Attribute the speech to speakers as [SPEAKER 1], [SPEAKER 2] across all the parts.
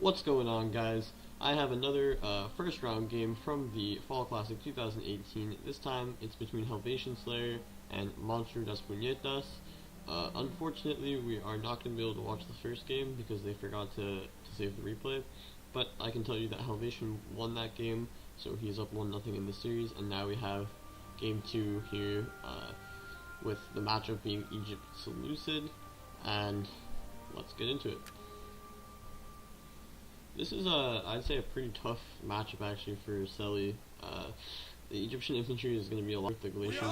[SPEAKER 1] What's going on, guys? I have another first round game from the Fall Classic 2018. This time it's between HelvetianSlayer and Monstro das Punhetas. Unfortunately, we are not going to be able to watch the first game because they forgot to save the replay. But I can tell you that Helvetian won that game, so he's up 1-0 in the series, and now we have game 2 here with the matchup being Egypt Seleucid, and let's get into it. This is I'd say a pretty tough matchup actually for Seli. The Egyptian infantry is going to be a lot with the Galatian.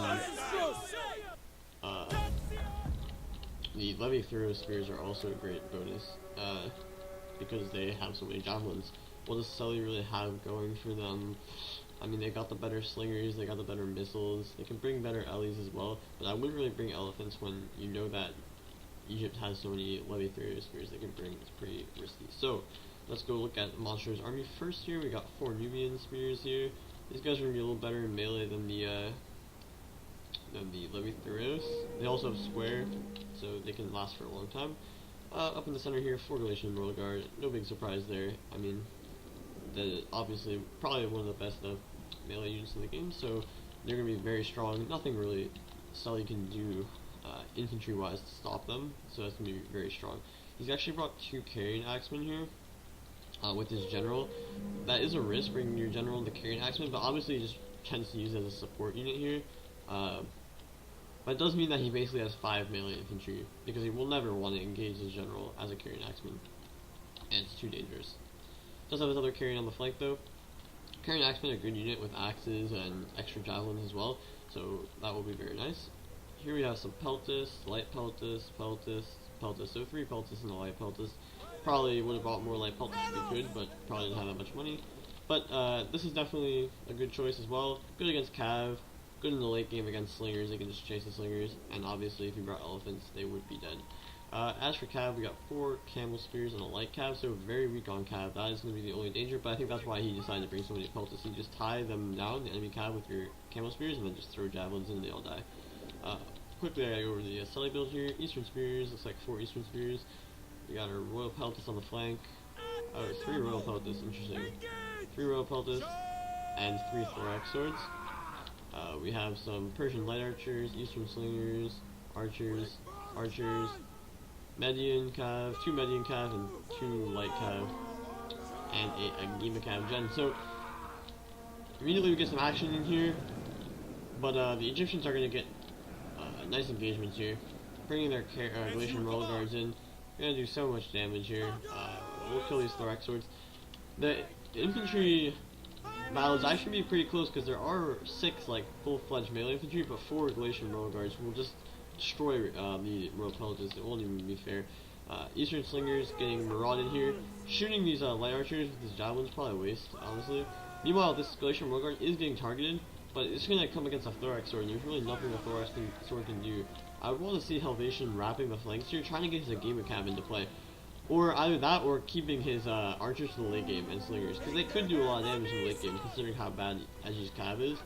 [SPEAKER 1] The Levy throw spears are also a great bonus because they have so many javelins. What does Seli really have going for them? I mean, they got the better slingers, they got the better missiles, they can bring better Ellies as well, but I wouldn't really bring elephants when you know that Egypt has so many Levy throw spears they can bring. It's pretty risky. So let's go look at Monstro's army first here. We got 4 Nubian spears here. These guys are going to be a little better in melee than the Levy Thureos. They also have square, so they can last for a long time. Up in the center here, 4 Galatian Royal Guard. No big surprise there. I mean, obviously probably one of the best melee units in the game, so they're going to be very strong. Nothing really Seli can do infantry-wise to stop them, so that's going to be very strong. He's actually brought 2 Carrion Axemen here. With his general. That is a risk, bringing your general into Carrion Axeman, but obviously he just tends to use it as a support unit here. But it does mean that he basically has 5 melee infantry, because he will never want to engage his general as a Carrion Axeman, and it's too dangerous. Does have his other Carrion on the flank though. Carrion Axeman, a good unit with axes and extra javelins as well, so that will be very nice. Here we have some Peltis, light Peltis, Peltis, Peltis, so 3 Peltis and a light Peltis. Probably would have bought more light Peltis if we could, but probably didn't have that much money. But this is definitely a good choice as well. Good against Cav, good in the late game against Slingers. They can just chase the Slingers, and obviously if you brought Elephants, they would be dead. As for Cav, we got 4 Camel Spears and a light Cav, so very weak on Cav. That is going to be the only danger, but I think that's why he decided to bring so many Peltis. You just tie them down, the enemy Cav, with your Camel Spears, and then just throw javelins in and they all die. Quickly, I gotta go over the Seli build here. Eastern Spears, looks like 4 Eastern Spears. We got our Royal Peltis on the flank. Oh, 3 Royal Peltis, interesting. 3 Royal Peltis and 3 Thorax Swords. We have some Persian Light Archers, Eastern Slingers, Archers, Median Cav, 2 Median Cav and 2 Light Cav, and a Agima Cav Gen. So, immediately we get some action in here, but the Egyptians are going to get nice engagements here, bringing their Galatian Royal Guards in. We're gonna do so much damage here. We'll kill these Thorax Swords. The infantry battle is actually be pretty close because there are 6 like full-fledged melee infantry, but 4 Galatian Royal Guards will just destroy the Royal Peltis. It won't even be fair. Eastern Slingers getting marauded here. Shooting these light archers with his javelins probably a waste, honestly. Meanwhile, this Galatian Royal Guard is getting targeted, but it's gonna come against a Thorax Sword, and there's really nothing a Thorax Sword can do. I would want to see Helvetian wrapping the flanks here, trying to get his Agima Cav into play. Or either that, or keeping his archers to the late game and slingers, because they could do a lot of damage in the late game, considering how bad Edgy's Cav is.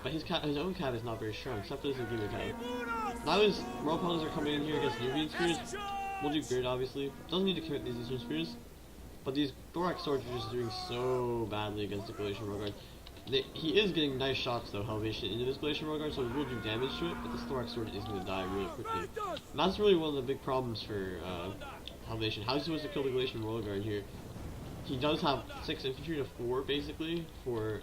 [SPEAKER 1] But his own Cav is not very strong, except for his Agima Cav. Now his Royal Peltis are coming in here against Nubian Spears. We'll do good, obviously. Doesn't need to commit these Eastern Spears. But these Thorax Swords are just doing so badly against the Galatian Royal Guard. He is getting nice shots though, Helvetian, into this Galatian Royal Guard, so he will do damage to it, but this Thorax Sword is going to die really quickly. And that's really one of the big problems for Helvetian. How is he supposed to kill the Galatian Royal Guard here? He does have 6 infantry to 4 basically for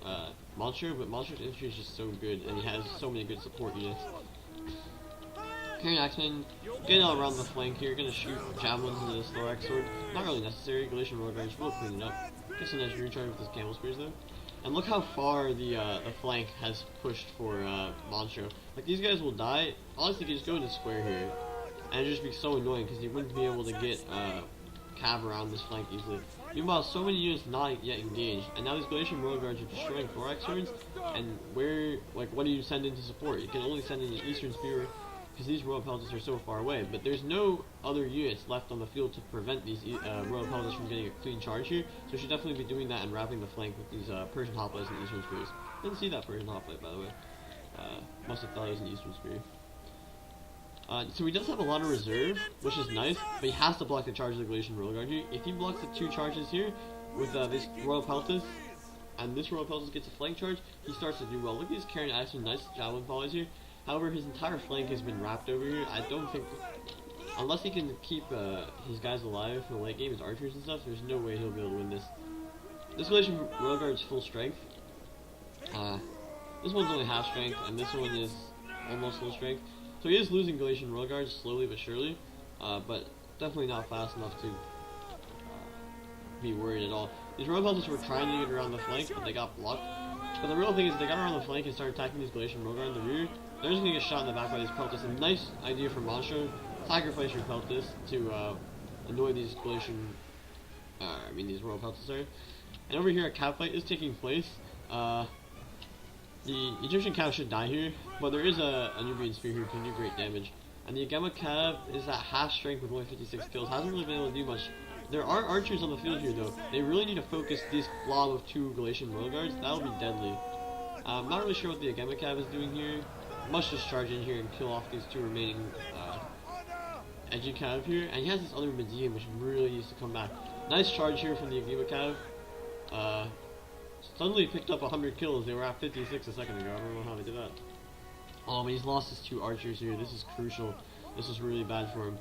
[SPEAKER 1] Monstro, but Monstro's infantry is just so good, and he has so many good support units. Carrion Axeman getting all around the flank here, going to shoot javelins into this Thorax Sword. Not really necessary. Galatian Royal Guards will clean it up. Gets a nice recharge with his Camel Spears though. And look how far the flank has pushed for Monstro. Like, these guys will die. Honestly, you can just go into square here, and it'd just be so annoying because you wouldn't be able to get Cav around this flank easily. Meanwhile, so many units not yet engaged, and now these Galatian Royal Guards are destroying Thorax Swords. And what do you send in to support? You can only send in the Eastern Spear, because these Royal Peltis are so far away, but there's no other units left on the field to prevent these Royal Peltis from getting a clean charge here, so we should definitely be doing that and wrapping the flank with these Persian Hoplites and Eastern Spears. Didn't see that Persian Hoplite, by the way. Must have thought it was an Eastern Spear. So he does have a lot of reserve, which is nice, but he has to block the charge of the Galatian Royal Guard here. If he blocks the 2 charges here with this Royal Peltas, and this Royal Peltas gets a flank charge, he starts to do well. Look at these Karen Axton, nice javelin volleys here. However, his entire flank has been wrapped over here. I don't think, unless he can keep his guys alive for the late game, his archers and stuff, there's no way he'll be able to win this. This Galatian Royal Guard is full strength. This one's only half strength, and this one is almost full strength. So he is losing Galatian Royal Guards slowly but surely, but definitely not fast enough to be worried at all. These Royal Peltas were trying to get around the flank, but they got blocked. But the real thing is, if they got around the flank and started attacking these Galatian Royal Guard in the rear, they're just going to get shot in the back by these Peltas. A nice idea for Monstro, sacrifice your Peltas to annoy these Galatian, these Royal Peltas, sorry. And over here a cav fight is taking place. The Egyptian cav should die here, but there is a Nubian spear here who can do great damage. And the Agema cav is at half strength with only 56 kills, hasn't really been able to do much. There are archers on the field here though. They really need to focus this blob of 2 Galatian Royal Guards. That'll be deadly. I'm not really sure what the Agema cav is doing here. Must just charge in here and kill off these 2 remaining edgy cav here. And he has this other Medium which really needs to come back. Nice charge here from the Agema cav. Suddenly picked up 100 kills. They were at 56 a second ago. I don't know how they did that. But he's lost his 2 archers here. This is crucial. This is really bad for him.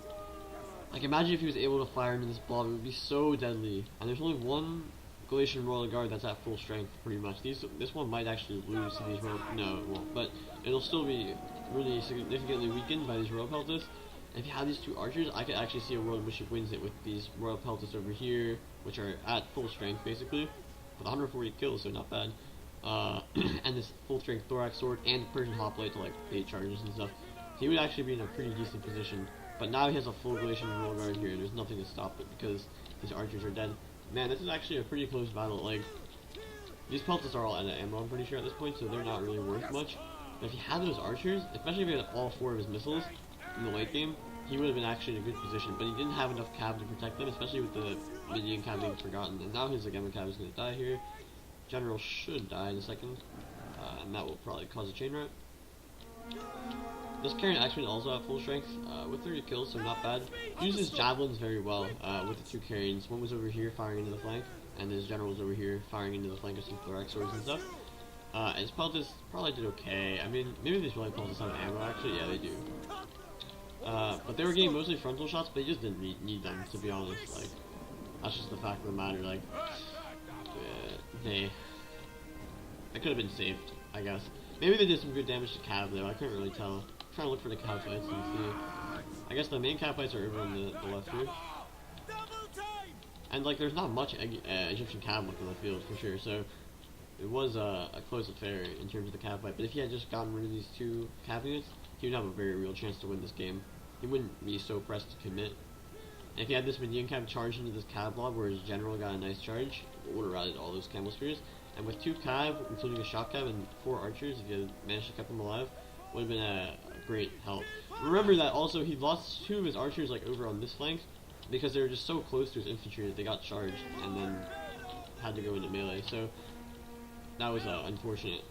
[SPEAKER 1] Like, imagine if he was able to fire into this blob. It would be so deadly. And there's only 1 Galatian Royal Guard that's at full strength, pretty much. This one might actually lose to these Royal... No, it won't. But it'll still be really significantly weakened by these Royal Peltas. And if you have these 2 archers, I could actually see a world in which he wins it with these Royal Peltas over here, which are at full strength, basically. With 140 kills, so not bad. And this full strength Thorax Sword and Persian Hoplite to like bait charges and stuff. So he would actually be in a pretty decent position. But now he has a full Galatian Royal Guard here, and there's nothing to stop it because these archers are dead. Man, this is actually a pretty close battle. Like, these Peltas are all out of ammo, I'm pretty sure, at this point, so they're not really worth much. But if he had those archers, especially if he had all 4 of his missiles in the late game, he would have been actually in a good position. But he didn't have enough cav to protect them, especially with the Midian cav being forgotten. And now his Agema cav is going to die here. General should die in a second, and that will probably cause a chain rot. This Karen Axman also at full strength, with 30 kills, so not bad. Uses javelins very well, with the 2 Karens. One was over here firing into the flank, and his general was over here firing into the flank of some Thorax swords and stuff. And his Peltas probably did okay. I mean, maybe these really Peltas have ammo, actually. Yeah, they do. But they were getting mostly frontal shots, but they just didn't need them, to be honest. Like, that's just the fact of the matter. Like, they could have been saved, I guess. Maybe they did some good damage to cav, though. I couldn't really tell. I'm trying to look for the cav fights and see. I guess the main cav fights are over on the left here. And, like, there's not much Egyptian cav left on the field, for sure, so it was a close affair in terms of the cav fight. But if he had just gotten rid of these 2 cav units, he would have a very real chance to win this game. He wouldn't be so pressed to commit. And if he had this Median cav charge into this cav blob where his general got a nice charge, it would have routed all those camel spears. And with 2 cav, including a shock cav and 4 archers, if you had managed to keep them alive, would have been a great help. Remember that also he lost 2 of his archers like over on this flank because they were just so close to his infantry that they got charged and then had to go into melee. So that was unfortunate.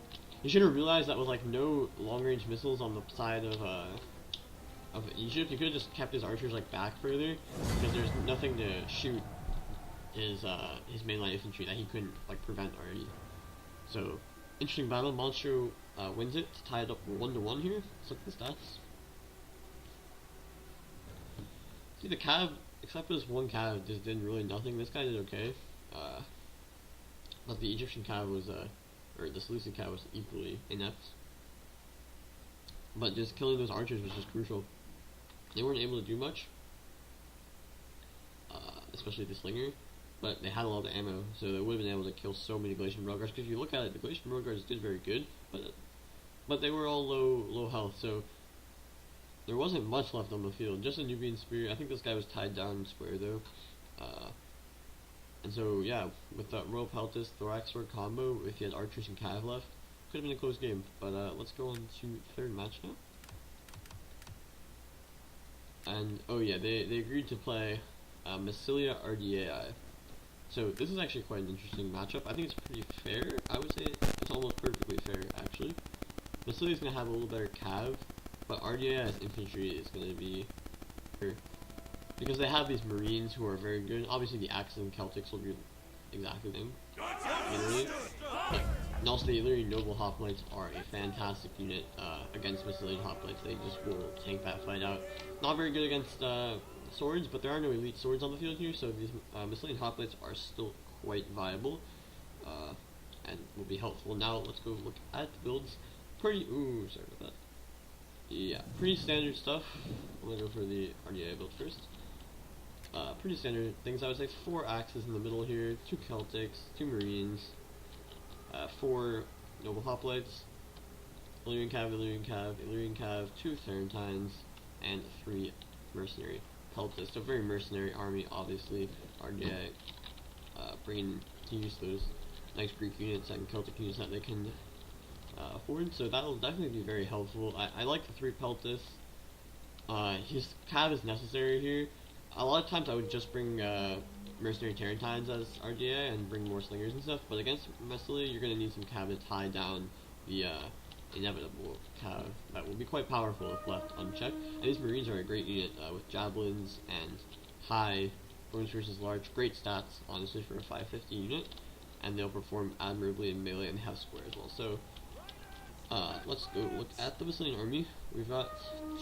[SPEAKER 1] You should have realized that with like no long-range missiles on the side of Egypt, you could have just kept his archers like back further because there's nothing to shoot his mainline infantry that he couldn't like prevent already. So interesting battle. Monstro wins it to tie it up 1-1 here. Let's look at the stats. See, the cav, except for this 1 cav, just did really nothing. This guy did okay, but the Egyptian cav was or the Seleucid cav was equally inept. But just killing those archers was just crucial. They weren't able to do much, especially the slinger, but they had a lot of ammo, so they would have been able to kill so many Galatian Royal Guards. Because if you look at it, the Galatian Royal Guards did very good, but they were all low health, so there wasn't much left on the field. Just a Nubian spear. I think this guy was tied down square though. And so yeah, with the Royal Peltas Thorax Sword combo, if he had archers and cav left, could have been a close game. But let's go on to third match now. And oh yeah, they agreed to play Massilia RDAI. So this is actually quite an interesting matchup. I think it's pretty fair. I would say it's almost perfectly fair actually. Massilia's gonna have a little better cav, but RDA as infantry is going to be here. Because they have these Marines who are very good. Obviously the Axes and Celtics will do exactly the same, literally. But, and also the Illyrian Noble Hoplites are a fantastic unit against Massilian Hoplites. They just will tank that fight out. Not very good against swords, but there are no elite swords on the field here, so these Massilian Hoplites are still quite viable and will be helpful. Now let's go look at the builds. Sorry about that. Yeah, pretty standard stuff. I'm gonna go for the RDA build first. Pretty standard things, I would say. 4 Axes in the middle here, 2 Celtics, 2 Marines, 4 Noble Hoplites, Illyrian Cav, 2 Therentines, and 3 Mercenary Peltas. So very mercenary army, obviously. RDA bringing to use those nice Greek units and Celtic units that they can afford, so that will definitely be very helpful. I like the 3 Peltas. His Cav is necessary here. A lot of times I would just bring Mercenary Therentines as RDA and bring more Slingers and stuff, but against Massilia you're going to need some Cav to tie down the inevitable Cav that will be quite powerful if left unchecked. And these Marines are a great unit with Javelins and high bonus versus large, great stats honestly for a 550 unit, and they'll perform admirably in melee and have square as well. So let's go look at the Massilian army. We've got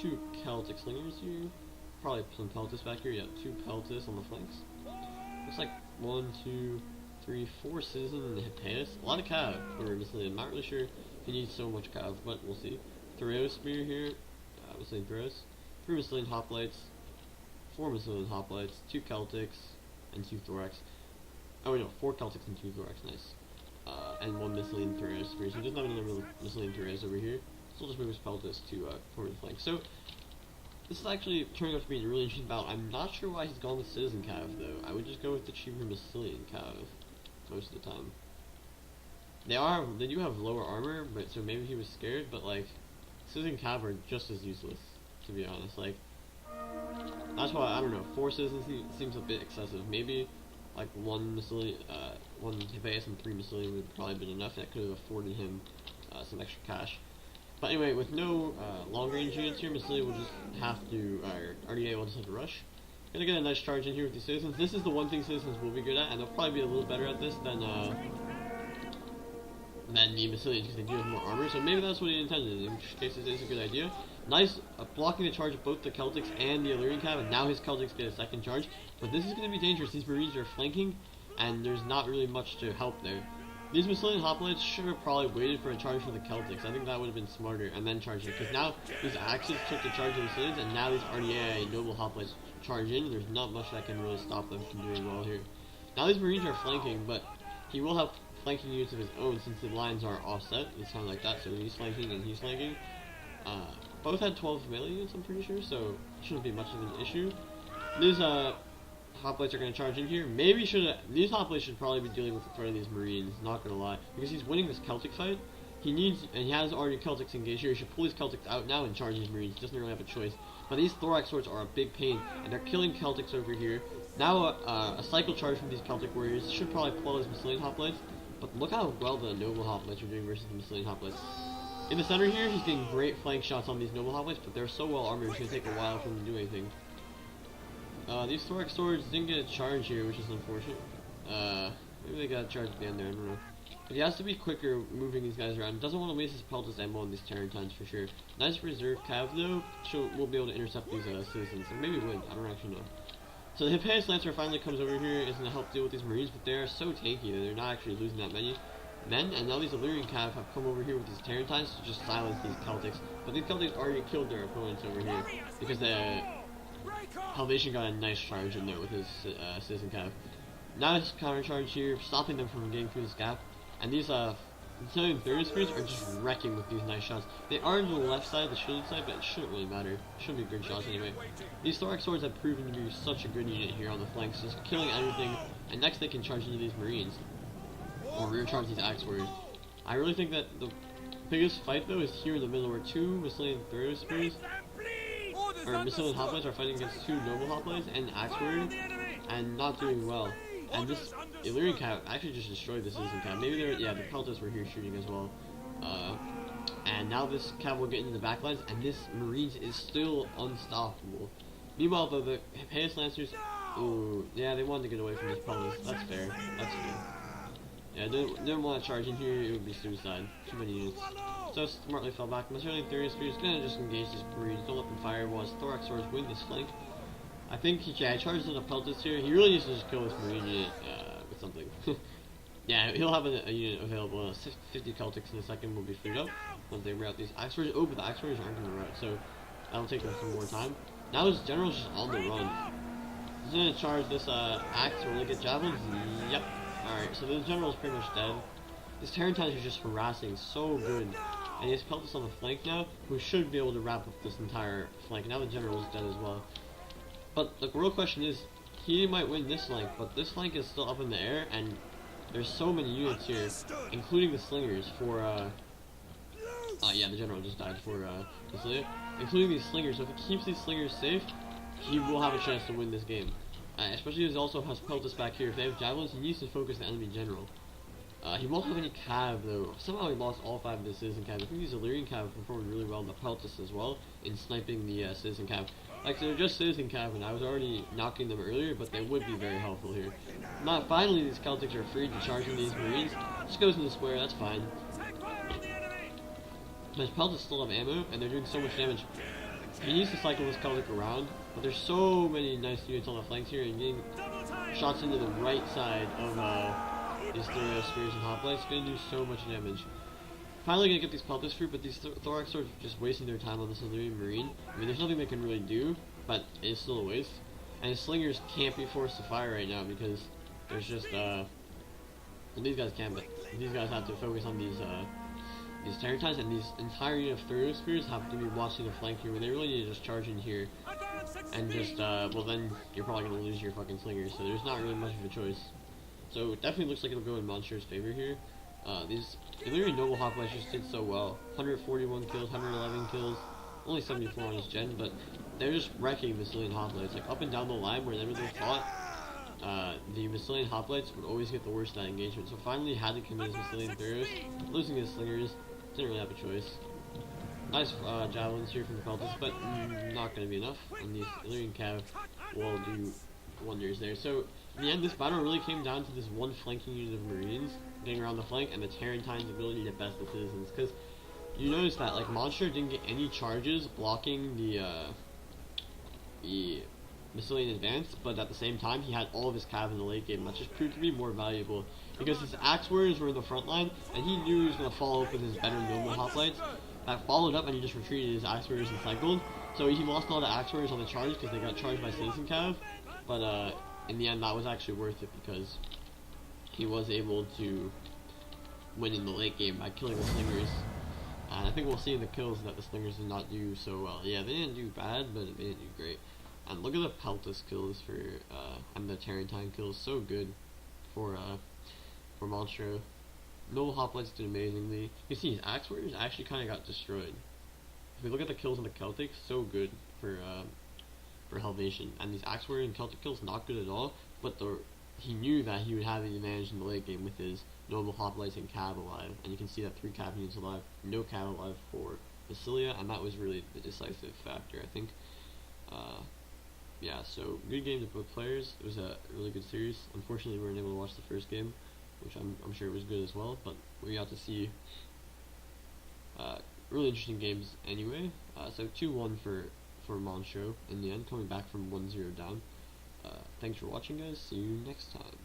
[SPEAKER 1] 2 Celtic Slingers here, probably some Peltas back here. Yeah, 2 Peltas on the flanks. Looks like 1, 2, 3, 4 Citizen and Hippeus. A lot of Cav for Massilian. I'm not really sure if he needs so much Cav, but we'll see. Thoreau Spear here, Massilian Thoreaus. 3 Massilian Hoplites, 4 Massilian Hoplites, 2 Celtics, and 2 Thorax. Oh wait, no, 4 Celtics and 2 Thorax, nice. And 1 Massilian Thoreau Spear. So he doesn't have another Massilian Thoreaus over here. So we'll just move his Peltas to forward flank. So this is actually turning out to be a really interesting battle. I'm not sure why he's gone with Citizen Cav though. I would just go with the cheaper Massilian Cav most of the time. They do have lower armor, but so maybe he was scared, but like Citizen Cav are just as useless, to be honest. Like that's why I don't know, 4 Citizens seems a bit excessive. Maybe like 1 Massilian, 1 Hippeus and 3 Massilian would probably been enough. That could have afforded him some extra cash. But anyway, with no long range units here, Massilia will just have to, RDA will just have to rush. Gonna get a nice charge in here with the Citizens. This is the one thing Citizens will be good at, and they'll probably be a little better at this than the Massilians, because they do have more armor. So maybe that's what he intended, in which case it is a good idea. Nice blocking the charge of both the Celtics and the Illyrian Cav, and now his Celtics get a second charge. But this is going to be dangerous. These Marines are flanking, and there's not really much to help there. These Massilian Hoplites should have probably waited for a charge from the Celtics. I think that would have been smarter, and then charged it. Because now these Axes took the charge of the Massilians, and now these RDA Noble Hoplites charge in. There's not much that can really stop them from doing well here. Now these Marines are flanking, but he will have flanking units of his own since the lines are offset. It sounds like that, so he's flanking and he's flanking. Both had 12 melee units, I'm pretty sure, so it shouldn't be much of an issue. These Hoplites are going to charge in here. Maybe these Hoplites should probably be dealing with the threat of these Marines, not going to lie. Because he's winning this Celtic fight, he has already Celtics engaged here. He should pull his Celtics out now and charge these Marines. He doesn't really have a choice. But these Thorax swords are a big pain, and they're killing Celtics over here. Now a cycle charge from these Celtic warriors should probably pull his Massilian Hoplites. But look how well the Noble Hoplites are doing versus the Massilian Hoplites. In the center here, he's getting great flank shots on these Noble Hoplites, but they're so well armored, it's going to take a while for them to do anything. These Thorax swords didn't get a charge here, which is unfortunate. Maybe they got a charge at the end there, I don't know. But he has to be quicker moving these guys around. He doesn't want to waste his Peltas ammo on these Therentines for sure. Nice reserve Cav though, we'll be able to intercept these Citizens, or maybe win, I don't actually know. So the Hippeus Lancer finally comes over here, is going to help deal with these Marines, but they are so tanky that they're not actually losing that many men, and now these Illyrian Cav have come over here with these Therentines to just silence these Celtics. But these Celtics already killed their opponents over here, because the Helvetian got a nice charge in there with his Citizen Cav. Now his counter charge here, stopping them from getting through this gap, and these Massilian Thoreau Spears are just wrecking with these nice shots. They are on the left side, the shielded side, but it shouldn't really matter. It shouldn't be good shots anyway. These Thorax swords have proven to be such a good unit here on the flanks, just killing everything, and next they can charge into these Marines, or rear charge these Axe Warriors. I really think that the biggest fight though is here in the middle, where 2 Massilian Thoreau Spears, or Massilian Hoplites are fighting against 2 Noble Hoplites and Axe Warrior, and not doing well. And this Illyrian Cav actually just destroyed the Citizen Cav. Maybe the Peltas were here shooting as well. And and now this cav will get into the backlines, and this Marines is still unstoppable. Meanwhile, though, the Punhetas Lancers, ooh, yeah, they wanted to get away from this Pelvis. That's fair. That's fair. Yeah, didn't want to charge in here, it would be suicide. Too many units. So smartly fell back. Australian Theory Spears gonna just engage this Marines, don't let them fire while his Thorax Swords win this flank. I think he charges in a Peltis here. He really needs to just kill this Marine unit with something. Yeah, he'll have a unit available. 50 Celtics in a second will be freed up once they route these Axe Warriors. Oh, but the Axe Warriors aren't going to route, so that'll take them some more time. Now his general's just on the run. He's going to charge this Axe to really get javelins. Yep. Alright, so the general's pretty much dead. This Tarantines is just harassing so good. And he has Peltis on the flank now, who should be able to wrap up this entire flank. Now the general is dead as well. But the real question is, he might win this flank, but this flank is still up in the air, and there's so many units here, including the slingers for, yeah, the general just died for, including these slingers. So if he keeps these slingers safe, he will have a chance to win this game. Especially as he also has Peltis back here. If they have javelins, he needs to focus the enemy general. He won't have any cav though. Somehow he lost all 5 of the citizen cav. I think these Illyrian cav performed really well in the Peltis as well, in sniping the citizen cav. Like, so they're just citizen cav, and I was already knocking them earlier, but they would be very helpful here. Now, finally, these Celtics are free to charge in these Marines. Just goes in the square, that's fine. His Peltis still have ammo, and they're doing so much damage. He needs to cycle this Celtic around, but there's so many nice units on the flanks here, and getting shots into the right side of these 3 spears and hoplites is going to do so much damage. Finally going to get these Peltis free, but these Thorax Swords are just wasting their time on this Illyrian Marine. I mean, there's nothing they can really do, but it's still a waste. And his Slingers can't be forced to fire right now because there's just, well, these guys can, but these guys have to focus on these Tarantines, and these entire unit of Thorax Spears have to be watching the flank here, where they really need to just charge in here. And just, well then, you're probably going to lose your fucking Slingers, so there's not really much of a choice. So it definitely looks like it'll go in Monstro's favor here. These Illyrian Noble Hoplites just did so well. 141 kills, 111 kills, only 74 on his gen, but they're just wrecking Massilian Hoplites. Like, up and down the line, whenever they fought, the Massilian Hoplites would always get the worst of that engagement. So finally had to commit his Massilian Theros, losing his Slingers, didn't really have a choice. Nice javelins here from the Peltis, but not going to be enough, and these Illyrian Cav will do wonders there. So in the end, this battle really came down to this one flanking unit of Marines getting around the flank, and the Tarantines' ability to best the citizens. Because you notice that, like, Monstro didn't get any charges blocking the Massilian advance, but at the same time, he had all of his cav in the late game. That just proved to be more valuable because his Axe Warriors were in the front line, and he knew he was going to follow up with his better Noble Hoplites. That followed up, and he just retreated his Axe Warriors and cycled. So he lost all the Axe Warriors on the charge because they got charged by citizen cav, but in the end, that was actually worth it because he was able to win in the late game by killing the Slingers. And I think we'll see in the kills that the Slingers did not do so well. Yeah, they didn't do bad, but they didn't do great. And look at the Peltis kills for, and the Tarantine kills, so good for Monstro. Noble Hoplites did amazingly. You see, his Axe Warriors actually kind of got destroyed. If we look at the kills on the Celtic, so good for Helvetian. And these Axe Warrior and Celtic kills, not good at all, but he knew that he would have the advantage in the late game with his Noble Hoplites and Cav alive. And you can see that 3 Cav units alive, no Cav alive for Basilia, and that was really the decisive factor, I think. Yeah, so good game to both players. It was a really good series. Unfortunately, we weren't able to watch the first game, which I'm sure it was good as well, but we got to see really interesting games anyway. So 2-1 for Monstro in the end, coming back from 1-0 down. Thanks for watching, guys. See you next time.